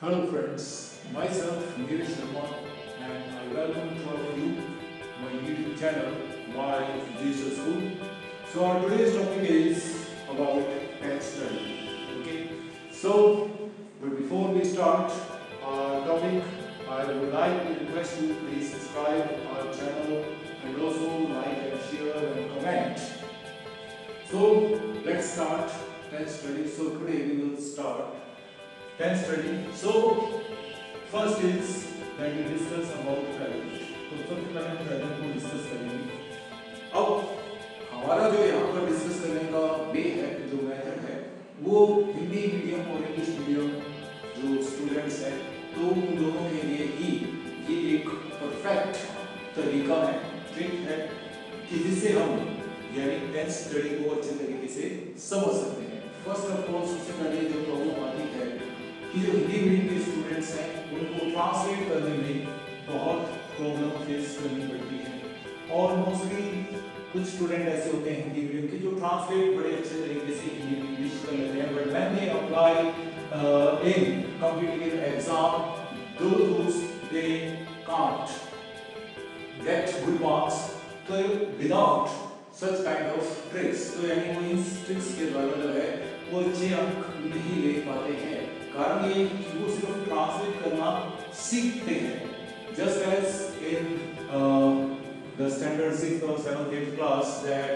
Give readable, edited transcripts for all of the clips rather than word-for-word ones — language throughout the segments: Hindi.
Hello friends, myself Neeraj Sharma and I welcome to all of you my YouTube channel My Digital School. So our today's topic is about tech study. Okay, so but before we start our topic, I would like to request you please subscribe our channel and also like and share and comment. So let's start tech study. So today we will start 10th study. So first is that we discuss about present. तो सबसे पहले हम present को डिस्कस करेंगे. अब हमारा जो यहाँ पर डिस्कस करने का वे है, जो मेथड है, वो हिंदी मीडियम और इंग्लिश मीडियम जो स्टूडेंट्स हैं, तो उन दोनों के लिए ही ये एक परफेक्ट तरीका है, ट्रिक है कि जिससे हम यानी 10th स्टडी को अच्छे तरीके से समझ सकते हैं. फर्स्ट ऑफ ऑल सबसे पहले जो प्रॉब्लम आती है कि जो हिंदी मीडियम के स्टूडेंट्स हैं उनको ट्रांसलेट करने में बहुत प्रॉब्लम फेस करनी पड़ती है और मोस्टली कुछ स्टूडेंट ऐसे होते हैं हिंदी मीडियम के जो ट्रांसलेट बड़े अच्छे तरीके से हिंदी में इंग्लिश कर लेते हैं, but when they apply in competitive exam those they can't get good marks तो without such kind of tricks. तो यानी वो इन ट्रिक्स के द्वारा जो है वो अच्छे अंक नहीं ले पाते हैं. कारण ये कि वो सिर्फ ट्रांसलेट करना सीखते हैं. Just as in the standard 6th or 7th 8th class that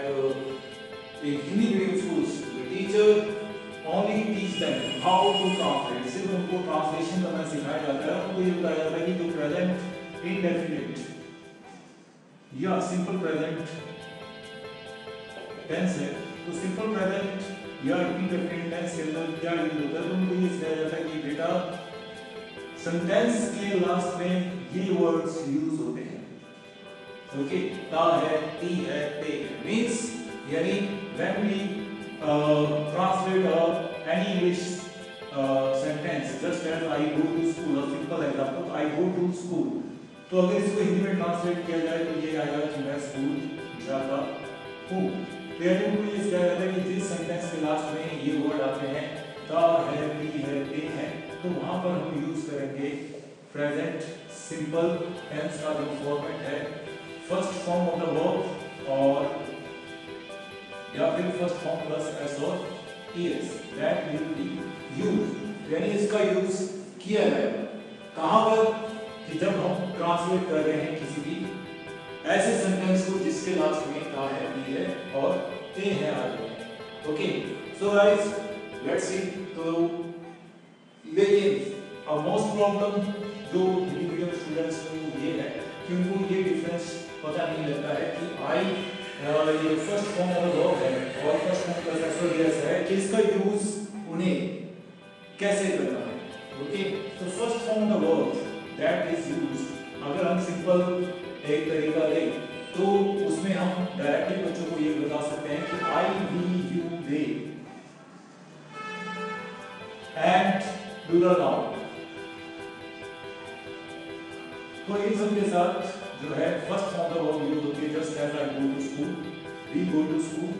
in Hindi medium schools the teacher only teach them how to translate. सिर्फ उनको ट्रांसलेशन करना सिखाया जाता है. उनको ये बताया जाता है कि जो प्रेजेंट इंडेफिनिट या सिंपल प्रेजेंट टेंस है तो सिंपल प्रेजेंट या इंडेफिनिट टेंस के अंदर क्या यूज होता है. तो उनको ये सिखाया जाता है कि बेटा सेंटेंस के लास्ट में ये वर्ड्स यूज होते हैं. ओके, ता है, ती है, ते है. मींस यानी when we translate any English sentence just as I go to school, a simple example I go to school, तो अगर इसको हिंदी में ट्रांसलेट किया जाए तो ये आएगा कि मैं स्कूल जाता हूं. पेरेंट को ये सिखाया जाता है कि जिस सेंटेंस के लास्ट में ये वर्ड आते हैं ता है, ती है, ते है, तो वहां पर हम यूज करेंगे प्रेजेंट सिंपल टेंस का जो फॉर्मेट है first form of the verb और या फिर फर्स्ट फॉर्म प्लस एस और S that will be used. यानी इसका यूज किया जाएगा कहां पर कि जब हम ट्रांसलेट कर रहे हैं किसी भी ऐसे सेंटेंस को जिसके लास्ट में ता है, ती है और ते है आगे. Okay, so guys let's see. तो लेकिन अब मोस्ट प्रॉब्लम जो हिंदी मीडियम स्टूडेंट्स को ये है कि उनको ये डिफरेंस पता नहीं लगता है कि आई ये first form of the verb है और फर्स्ट फॉर्म प्लस एस और एस है कि इसका यूज उन्हें कैसे करना है. ओके, तो first form of the verb that is used अगर हम सिंपल एक तरीका लें तो उसमें हम डायरेक्टली बच्चों को ये बता सकते हैं कि I, we, you, they and plural noun. तो इन सब के साथ जो है फर्स्ट फॉर्म का वर्ब यूज होती है just as I go to school, we go to school,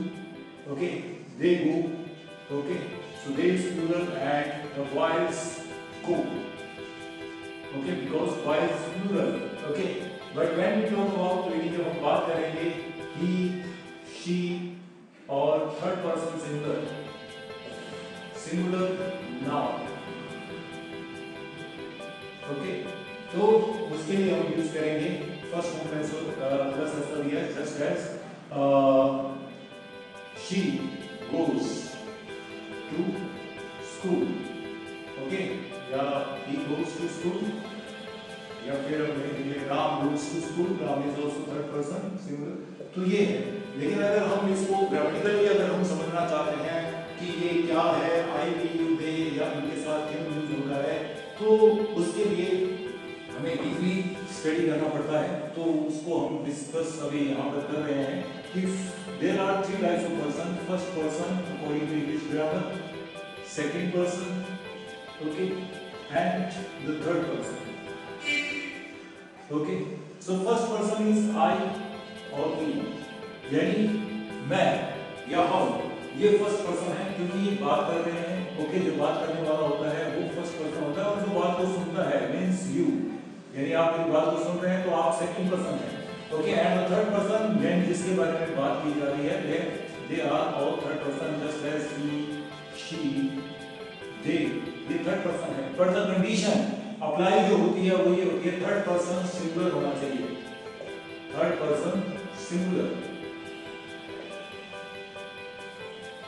okay, they go, okay, so they is plural and the boys go, okay, because boys is plural. Okay, but when we talk about लेकिन जब हम बात करेंगे ही, शी और third person singular noun. Okay, तो उसके लिए हम यूज करेंगे फर्स्ट फॉर्म प्लस एस दिया just as she goes to school, okay, या ही गोज टू स्कूल या फिर Ram goes to school. Ram is also third person singular. तो ये है. लेकिन अगर हम इसको ग्रामेटिकली अगर हम समझना चाहते हैं कि ये क्या है, आई, वी, यू, दे या इनके साथ क्यों यूज होता है, तो उसके लिए हमें डीपली स्टडी करना पड़ता है. तो उसको हम डिस्कस अभी यहाँ पर कर रहे हैं कि there are three types of person. First person according to English grammar, second person, okay, and the third person. Okay, so first person is I और वी, यानी मैं या हम, ये फर्स्ट पर्सन है क्योंकि ये बात कर रहे हैं ओके, जो बात करने वाला होता है वो फर्स्ट पर्सन होता है, और जो बात को सुनता है मींस यू, यानी आप मेरी बात को सुन रहे हैं तो आप सेकंड पर्सन हैं। Okay, and the third person यानी जिसके बारे में बात की जा रही है they are all third person just as he, she, they, ये थर्ड पर्सन है। बट द कंडीशन अप्लाई जो होती है वो ये होती है थर्ड पर्सन सिंगुलर होना चाहिए, third person singular.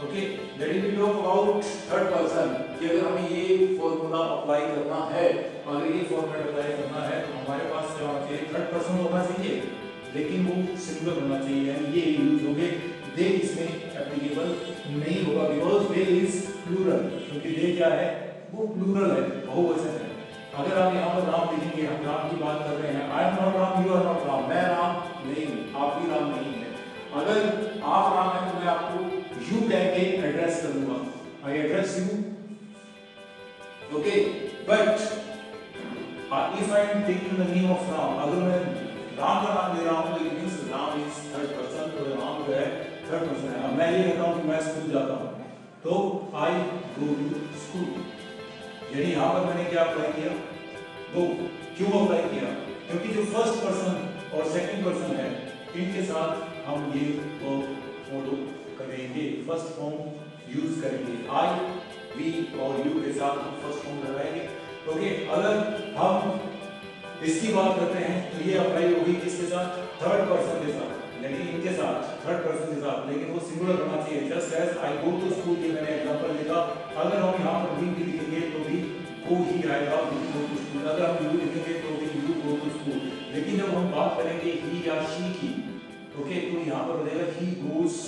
Okay, that is we talk about third person कि अगर हमें ये फॉर्मूला अप्लाई करना है, अगर ये फॉर्मूला अप्लाई करना है तो हमारे पास क्या होना चाहिए, थर्ड पर्सन होना चाहिए, लेकिन वो सिंगुलर होना चाहिए, यानी ये यूज होंगे, दे इसमें एप्लीकेबल नहीं होगा बिकॉज़ दे इज प्लूरल, क्योंकि दे क्या है, वो प्लूरल है, बहुवचन है। अगर आप यहाँ पर राम लिखेंगे, हम राम की बात कर रहे हैं, I am not Ram, you are not Ram, मैं राम नहीं हूँ, आप भी राम नहीं है। अगर आप राम हैं तो मैं आपको यू कह के एड्रेस करूंगा, I address you, okay. But if I am taking the name of Ram, अगर मैं राम का नाम ले रहा हूं तो it means Ram is third person, तो राम जो है थर्ड पर्सन है। अब मैं ये कहता हूं कि मैं स्कूल जाता हूं, तो आई गो टू स्कूल, यानी यहां पर मैंने क्या अप्लाई किया, वो क्यों अप्लाई किया, क्योंकि जो फर्स्ट पर्सन और सेकंड पर्सन है इनके साथ हम ये फॉलो करेंगे, फर्स्ट फॉर्म यूज करेंगे, आई, वी और यू के साथ हम फर्स्ट फॉर्म लगाएंगे। ओके, अगर हम इसकी बात करते हैं तो ये अप्लाई होगी किसके साथ, थर्ड पर्सन के साथ, यानी इनके साथ थर्ड पर्सन के साथ, लेकिन वो सिंगुलर होना चाहिए, just as I go to school के मैंने एग्जांपल लिखा। अगर हम यहाँ पर वी भी लिखेंगे तो भी गो ही आएगा, वी गो टू स्कूल, अगर हम यू लिखेंगे तो भी यू गो टू स्कूल, लेकिन जब हम बात करेंगे ही या शी की, ओके, तो यहाँ पर हो जाएगा ही गोज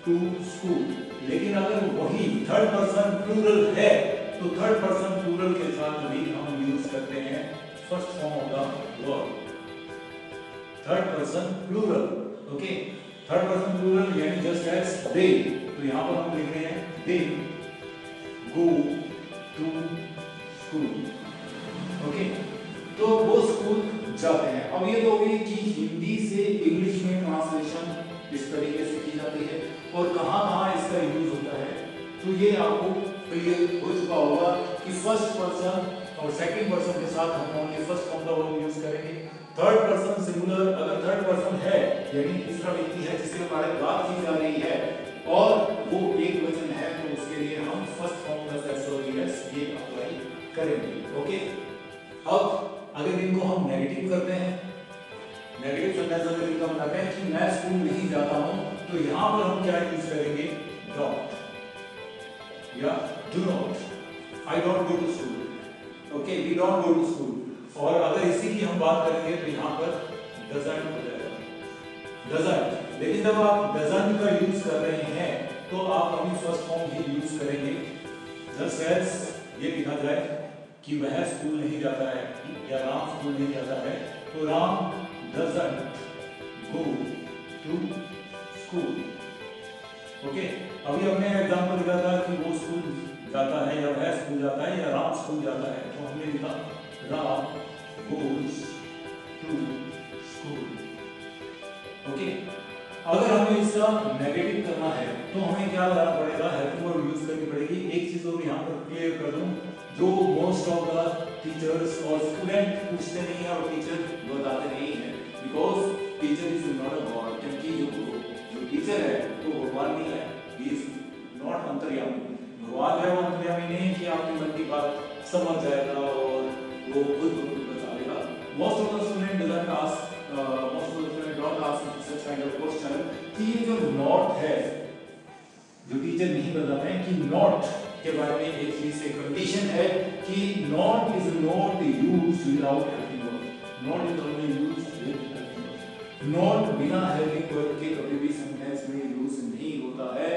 टू स्कूल, लेकिन अगर वही थर्ड पर्सन प्लूरल है तो थर्ड पर्सन प्लूरल के साथ भी हम यूज करते हैं first form of the verb, third person plural. Okay, third person plural यानी जस्ट एज दे, तो यहां पर हम लिख रहे हैं they go to school. Okay, तो वो स्कूल जाते हैं। अब ये तो होगी कि हिंदी से इंग्लिश में ट्रांसलेशन इस तरीके से की जाती है और कहां-कहां इसका यूज होता है, तो ये आपको क्लियर हो चुका होगा कि फर्स्ट पर्सन और सेकंड पर्सन के साथ हम ओनली फर्स्ट फॉर्म का वर्ब यूज करेंगे। थर्ड पर्सन सिंगुलर, अगर थर्ड पर्सन है यानी तीसरा व्यक्ति है जिसके बारे में बात की जा रही है और वो एक वचन है, तो उसके लिए हम फर्स्ट फॉर्म प्लस एस और एस ये अप्लाई करेंगे। ओके, अब अगर इनको हम नेगेटिव करते हैं, नेगेटिव सेंटेंस अगर इनका बनाते हैं कि मैं स्कूल नहीं जाता हूं, तो यहां पर हम क्या यूज करेंगे, डोंट या do not, I don't go to school, okay, we don't go to school. और अगर इसी की हम बात करेंगे तो यहां पर डजंट हो जाएगा, डजंट, लेकिन जब आप डजंट का यूज कर रहे हैं तो आप अपनी फर्स्ट फॉर्म ही यूज करेंगे, जस्ट एज ये लिखा जाए कि वह स्कूल नहीं जाता है या राम स्कूल नहीं जाता है, तो Ram doesn't go to school। Okay, अभी हमने एग्जांपल लिखा था कि वो स्कूल जाता है या वह स्कूल जाता है या राम स्कूल जाता है, तो हमने लिखा Ram goes to school। Okay, अगर हमें इसका नेगेटिव करना है तो हमें क्या लगाना पड़ेगा, हेल्पिंग वर्ब यूज करनी पड़ेगी। एक चीज और यहाँ पर क्लियर कर दूं, जो मोस्ट ऑफ द टीचर्स और स्टूडेंट पूछते नहीं है और टीचर बताते नहीं है, because teacher is not a God, क्योंकि जो टीचर है वो भगवान नहीं है, ही इज नॉट अंतर्यामी। भगवान है वो अंतर्यामी नहीं कि आपकी मन की बात समझ जाएगा और वो खुद बता देगा। Most of the student doesn't ask, most of the student don't ask such kind of question कि ये जो नॉट है, जो टीचर नहीं बताते हैं कि नॉट के बारे में एक चीज से कंडीशन है कि not is not used without helping verb, not is only used with helping verb. Not बिना हेल्पिंग वर्ब के कभी भी सेंटेंस में यूज नहीं होता है,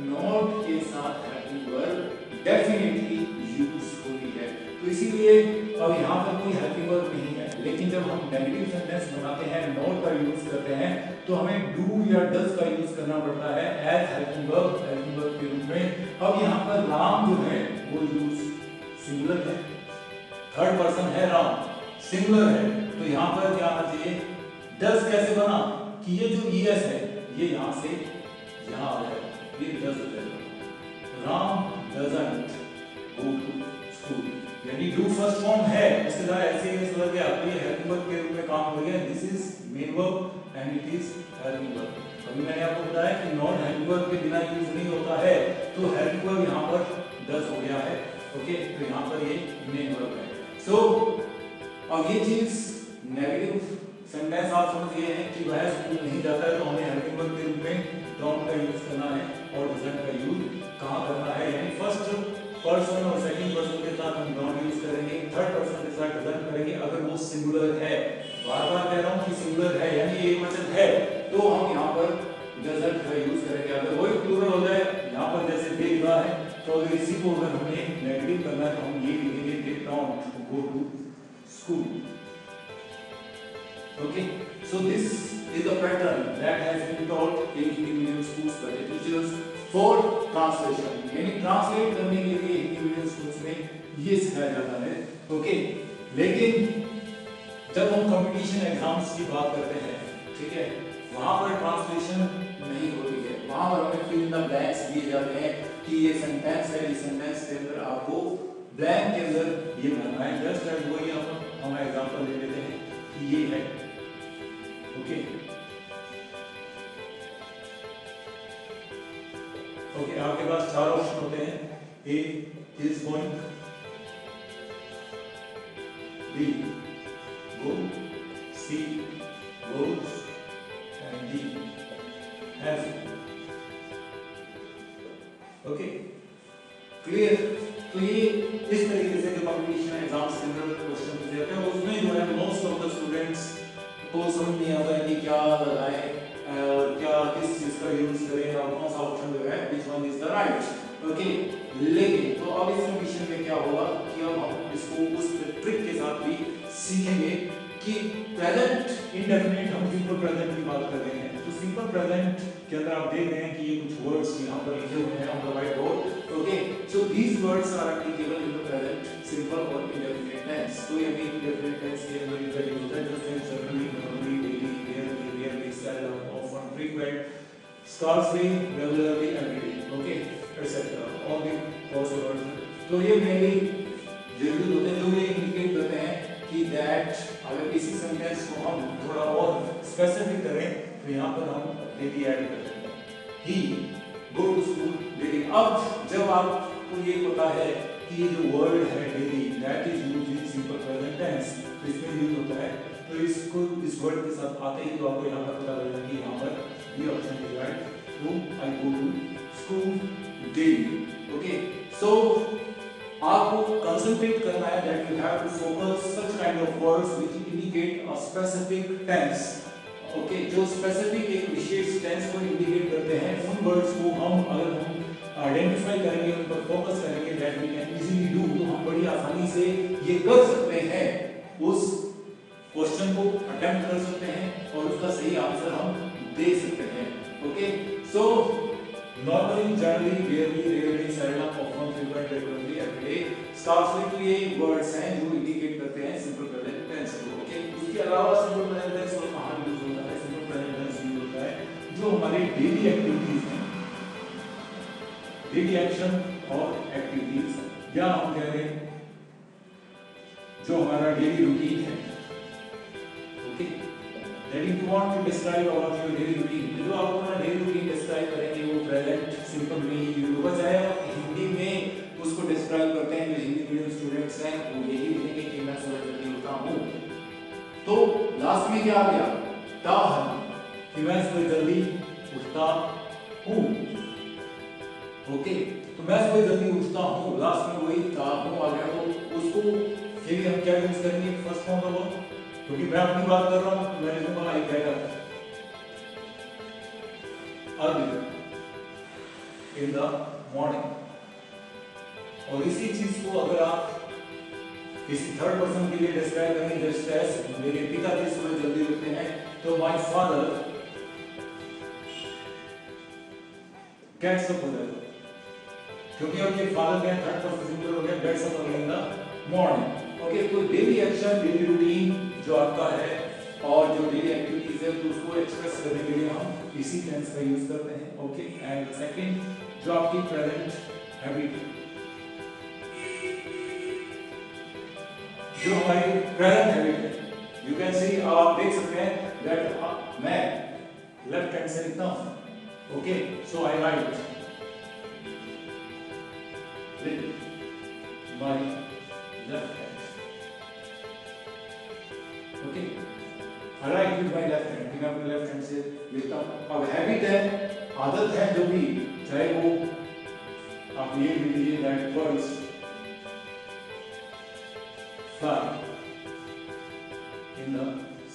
नॉट के साथ हेल्पिंग वर्ब डेफिनेटली यूज होती है। तो इसीलिए अब यहाँ पर कोई हेल्पिंग वर्ब नहीं है, लेकिन जब हम नेगेटिव सेंटेंस बनाते हैं, नॉट का यूज करते हैं, तो हमें डू या डज का यूज करना पड़ता है एज हेल्पिंग वर्ब के रूप में। अब यहाँ पर राम जो है वो यूज सिंगुलर है, थर्ड पर्सन है राम, सिंगुलर है, तो यहाँ पर क्या आना चाहिए, डज कैसे बना कि ये जो ईएस है ये यहाँ से यहाँ आ जाएगा, ये डज हो जाएगा, Ram doesn't go to school। यानी डू फर्स्ट फॉर्म है, इसके साथ ऐसे ही वर्ब है, आपके हेल्पिंग वर्ब के रूप में काम हो गया। This is main verb and it is helping verb. अभी मैंने आपको बताया कि नॉन हेल्पिंग वर्ब के बिना यूज नहीं होता है, तो हेल्पिंग वर्ब यहाँ पर डज हो गया है। ओके, तो यहाँ पर ये मेन वर्ब है। सो अब ये चीज नेगेटिव सेंटेंस आप समझ गए हैं कि वह स्कूल नहीं जाता है, तो हमें हेल्पिंग वर्ब के रूप में डोंट का यूज करना है और डजंट का यूज कहाँ करना है, यानी फर्स्ट पर्सन और सेकंड पर्सन के साथ हम डोंट यूज करेंगे, थर्ड पर्सन के साथ डजंट करेंगे अगर वो सिंगुलर है। बार-बार कह रहा हूँ कि सिंगुलर है यानी एकवचन है, तो हम यहाँ पर डजंट का यूज करेंगे। अगर वही प्लूरल हो जाए, यहाँ पर जैसे दे रहा है, तो अगर इसी को अगर हमें नेगेटिव करना है तो हम ये लिखेंगे they don't go to school. Okay, so this is the pattern that has been taught in Hindi medium schools by the teachers for translation. यानी ट्रांसलेट करने के लिए हिंदी मीडियम स्कूल्स में ये सिखाया जाता है। ओके, लेकिन जब हम कंपटीशन एग्जाम्स की बात करते हैं, ठीक है, वहां पर ट्रांसलेशन नहीं होती है, वहां पर हमें फिल इन द ब्लैंक्स दिए जाते हैं कि ये सेंटेंस है, इस सेंटेंस के अंदर आपको ब्लैंक के अंदर ये भरना है। जस्ट एज वही हम एग्जांपल ले लेते हैं कि ये है। ओके ओके, आपके पास चार ऑप्शन होते हैं, A is going, B go, C goes and D has. Okay, clear? तो ये इस तरीके से जो कंपटीशन एग्जाम्स के अंदर क्वेश्चन पूछे जाते हैं उसमें जो है मोस्ट ऑफ द स्टूडेंट्स को समझ नहीं आता है कि क्या लगाएं और क्या किस चीज का यूज करें और कौन सा ऑप्शन जो है which one is the right. Okay, लेकिन तो अब इस कंडीशन में क्या होगा कि अब हम इसको उस ट्रिक के साथ भी सीखेंगे कि प्रेजेंट इंडेफिनिट, हम सिंपल प्रेजेंट की बात कर रहे हैं, तो सिंपल प्रेजेंट के अंदर आप देख रहे हैं कि ये कुछ वर्ड्स यहाँ पर लिखे हुए हैं on the white board. Okay, so these words are applicable in the present simple और इंडेफिनिट टेंस। तो ये भी इंडेफिनिट टेंस के अंदर यूज होता है, जैसे certainly, normally, daily, rarely, rarely, seldom, often, frequent, scarcely, regularly, every day, okay, etc. all the possible words। तो ये मेनली जरूरी होते हैं जो ये इंडिकेट करते हैं कि दैट अगर किसी सेंटेंस को हम थोड़ा और स्पेसिफिक करें तो यहाँ पर हम डेली ऐड कर देते हैं, ही गो टू स्कूल डेली। अब जब आपको ये पता है कि ये जो वर्ड है daily that is used in simple present tense, तो इसमें यूज होता है, तो इसको इस वर्ड के साथ आते ही तो आपको यहाँ पर पता लगेगा कि यहाँ पर ये ऑप्शन इज राइट, तो I go to school daily. Okay, so आपको कंसंट्रेट करना है that you have to focus such kind of words which indicate a specific tense. Okay, जो स्पेसिफिक एक विशेष टेंस को इंडिकेट करते हैं, उन वर्ड्स को हम अगर हम आइडेंटिफाई करेंगे, उन पर फोकस करेंगे, that we can easily do, तो हम बड़ी आसानी से ये कर सकते हैं, उस क्वेश्चन को अटेम्प्ट कर सकते हैं और उसका सही आंसर हम दे सकते हैं। Okay, so normally, generally, rarely, rarely, seldom, often, frequent, regularly, everyday, scarcely, तो ये वर्ड्स हैं जो इंडिकेट करते हैं सिंपल प्रेजेंट टेंस को। ओके, उसके अलावा सिंपल प्रेजेंट टेंस और कहां यूज होता है? सिंपल प्रेजेंट टेंस यूज होता है जो हमारी डेली एक्टिविटीज हैं, डेली एक्शन और एक्टिविटीज, या हम कह रहे हैं जो हमारा डेली रूटीन है। Okay, that if you want to describe about your daily routine, जो आप अपना डेली रूटीन डिस्क्राइब करेंगे वो प्रेजेंट सिंपल में ही यूज होगा। चाहे आप हिंदी में उसको डिस्क्राइब करते हैं, जो हिंदी मीडियम स्टूडेंट्स हैं वो यही लिखेंगे कि मैं सुबह जल्दी उठता हूं, तो लास्ट में क्या आ गया? ता है कि मैं सुबह जल्दी उठता हूं। ओके, तो मैं सुबह जल्दी उठता हूं, लास्ट में वही ता हूं आ गया, तो उसको फिर हम क्या यूज करेंगे? फर्स्ट फॉर्म का वर्ब, क्योंकि मैं अपनी बात कर रहा हूं, मैंने लिखूंगा I get up early in the morning. और इसी चीज को अगर आप किसी थर्ड पर्सन के लिए डिस्क्राइब करेंगे, जस्ट एज मेरे पिताजी सुबह जल्दी उठते हैं, तो माय फादर गेट्स अप हो जाएगा, क्योंकि अब ये फादर क्या थर्ड पर्सन सिंगुलर हो गया, gets up early in the morning. Okay, तो डेली एक्शन, डेली रूटीन जो आपका है और जो डेली एक्टिविटीज है, तो उसको एक्सप्रेस करने के लिए हम इसी टेंस का यूज करते हैं। ओके, एंड सेकंड जो आपकी प्रेजेंट हैबिट जो हमारी प्रेजेंट हैबिट है, यू कैन सी, आप देख सकते हैं दैट मैं लेफ्ट हैंड से लिखता हूँ. Okay, so I right with my left hand. Okay, I write with my left hand. मैं अपने लेफ्ट हैंड से लिखता हूँ. अब हैबिट है, आदत है जो भी, चाहे वो आप ये भी लीजिए that birds fly in the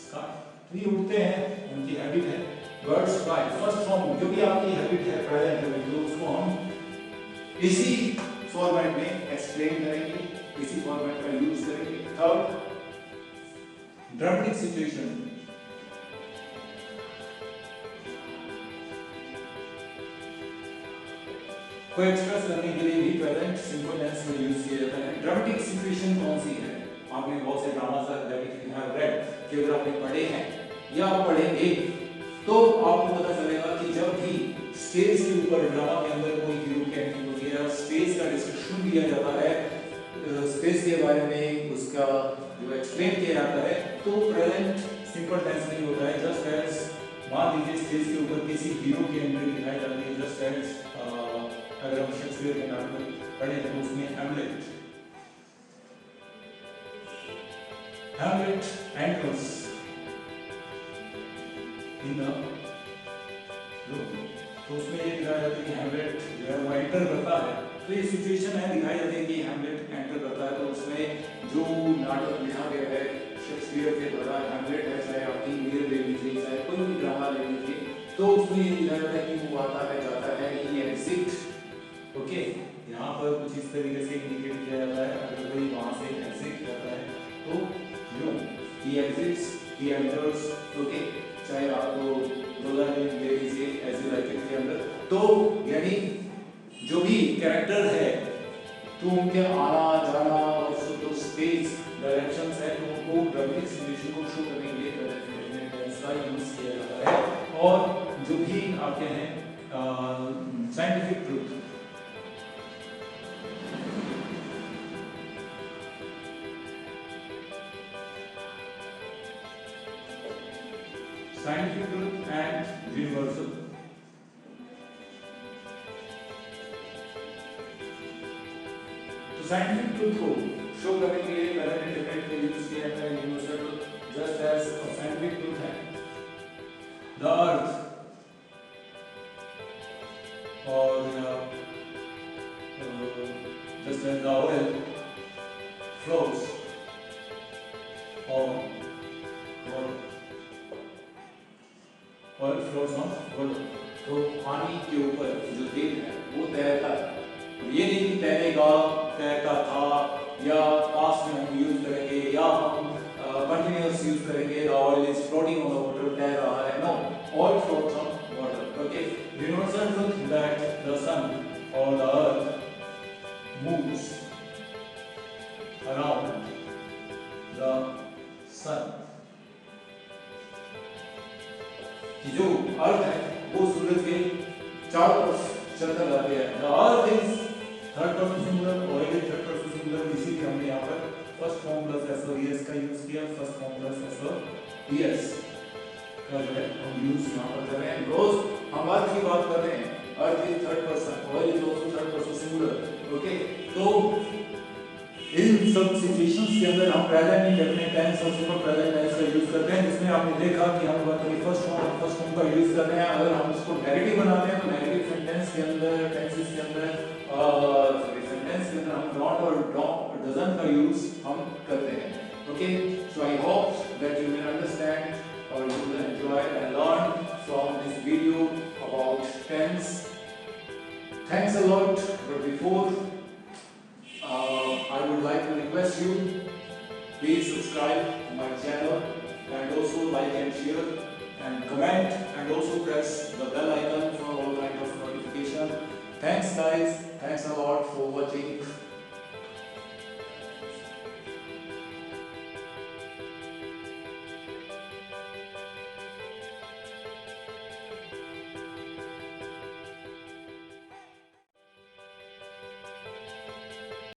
sky. तो ये उड़ते हैं, उनकी हैबिट है. birds fly. फर्स्ट फॉर्म जो भी आपकी हैबिट है, प्रेजेंट हैबिट, तो उसको हम इसी फॉर्मेट में एक्सप्लेन करेंगे, इसी फॉर्मेट का यूज करेंगे. Third, dramatic situation. को एक्सप्रेस करने के लिए भी प्रेजेंट सिंपल टेंस में यूज किया जाता है. ड्रामेटिक सिचुएशन कौन सी है? आपने बहुत से dramas that you have read कि अगर आपने पढ़े हैं या आप पढ़ेंगे तो आपको पता चलेगा कि जब भी स्टेज के ऊपर ड्रामा के अंदर कोई हीरो की एंट्री होती है, स्टेज का डिस्कशन दिया जाता है, स्टेज के बारे में उसका जो एक्सप्लेन किया जाता है, तो प्रेजेंट सिंपल टेंस नहीं होता है. जस्ट एज मान लीजिए स्टेज के ऊपर किसी हीरो की एंट्री दिखाई जाती है, जस्ट एज अगर हम शेक्सपियर के नाटक पढ़े तो उसमें Hamlet enters in the room. तो उसमें ये दिखाया जाता है कि हैमलेट जो है वो एंटर करता है. तो ये सिचुएशन है, दिखाई जाती है कि हैमलेट एंटर करता है. तो उसमें जो नाटक लिखा गया है शेक्सपियर के द्वारा, हैमलेट है, चाहे आप किंग लीयर ले लीजिए, चाहे कोई भी ड्रामा ले लीजिए, तो उसमें ये दिखाया जाता है कि वो आता है, जाता है, ही एग्जिट. ओके, यहाँ पर कुछ इस तरीके से इंडिकेट किया जाता है. अगर कोई वहाँ से एग्जिट करता है तो you he exits, he enters. Okay, चाहे आपको रोला ले लीजिए एज यू लाइक इट के अंदर. तो यानी जो भी कैरेक्टर है तो उनके आना जाना और जो स्पेस डायरेक्शंस है, तो उनको ड्रामेटिक सिचुएशन को शो करने के लिए टेंस का यूज किया जाता है. और जो भी आपके हैं scientific truth, scientific truth and universal. तो साइंटिफिक ट्रूथ को शो करने के लिए पहले डेफिनेट में यूज किया जाता है universal truth. Just as scientific truth है द अर्थ और just as the oil flows on water, oil flows on water. तो पानी के ऊपर जो तेल है वो तैरता है. ये नहीं कि तैरेगा, तैरता था, या पास्ट में हम यूज करेंगे, या हम कंटिन्यूअस यूज करेंगे the oil is floating on the water, तैर रहा है. No, oil floats on water. Okay, universal truth that the sun और the earth moves around the sun. कि जो अर्थ है वो सूरज के चारों तरफ चक्कर लगाती है. The earth is third person singular, oil is third person singular. इसीलिए हमने यहाँ पर फर्स्ट फॉर्म प्लस एस और ईएस का यूज किया. फर्स्ट फॉर्म प्लस एस और ईएस का जो है हम यूज यहाँ पर कर रहे हैं. रोज हम अर्थ की बात कर रहे हैं. Earth is third person, oil is also third person singular. Okay, तो इन सब सिचुएशंस के अंदर हम प्रेजेंट इंडेफिनिट टेंस और सिंपल प्रेजेंट टेंस का यूज करते हैं. जिसमें आपने देखा कि हम बात करें फर्स्ट फॉर्म का यूज कर रहे हैं. अगर हम इसको नेगेटिव बनाते हैं तो नेगेटिव सेंटेंस के अंदर, टेंसेस के अंदर, सेंटेंस के अंदर हम नॉट और डजंट का यूज हम करते हैं. Okay, so I hope that you will understand और you will enjoy and learn from this video about tense. Thanks a lot. But before I would like to request you, please subscribe my channel and also like and share and comment and also press the bell icon for all kind of notification. Thanks guys, thanks a lot for watching.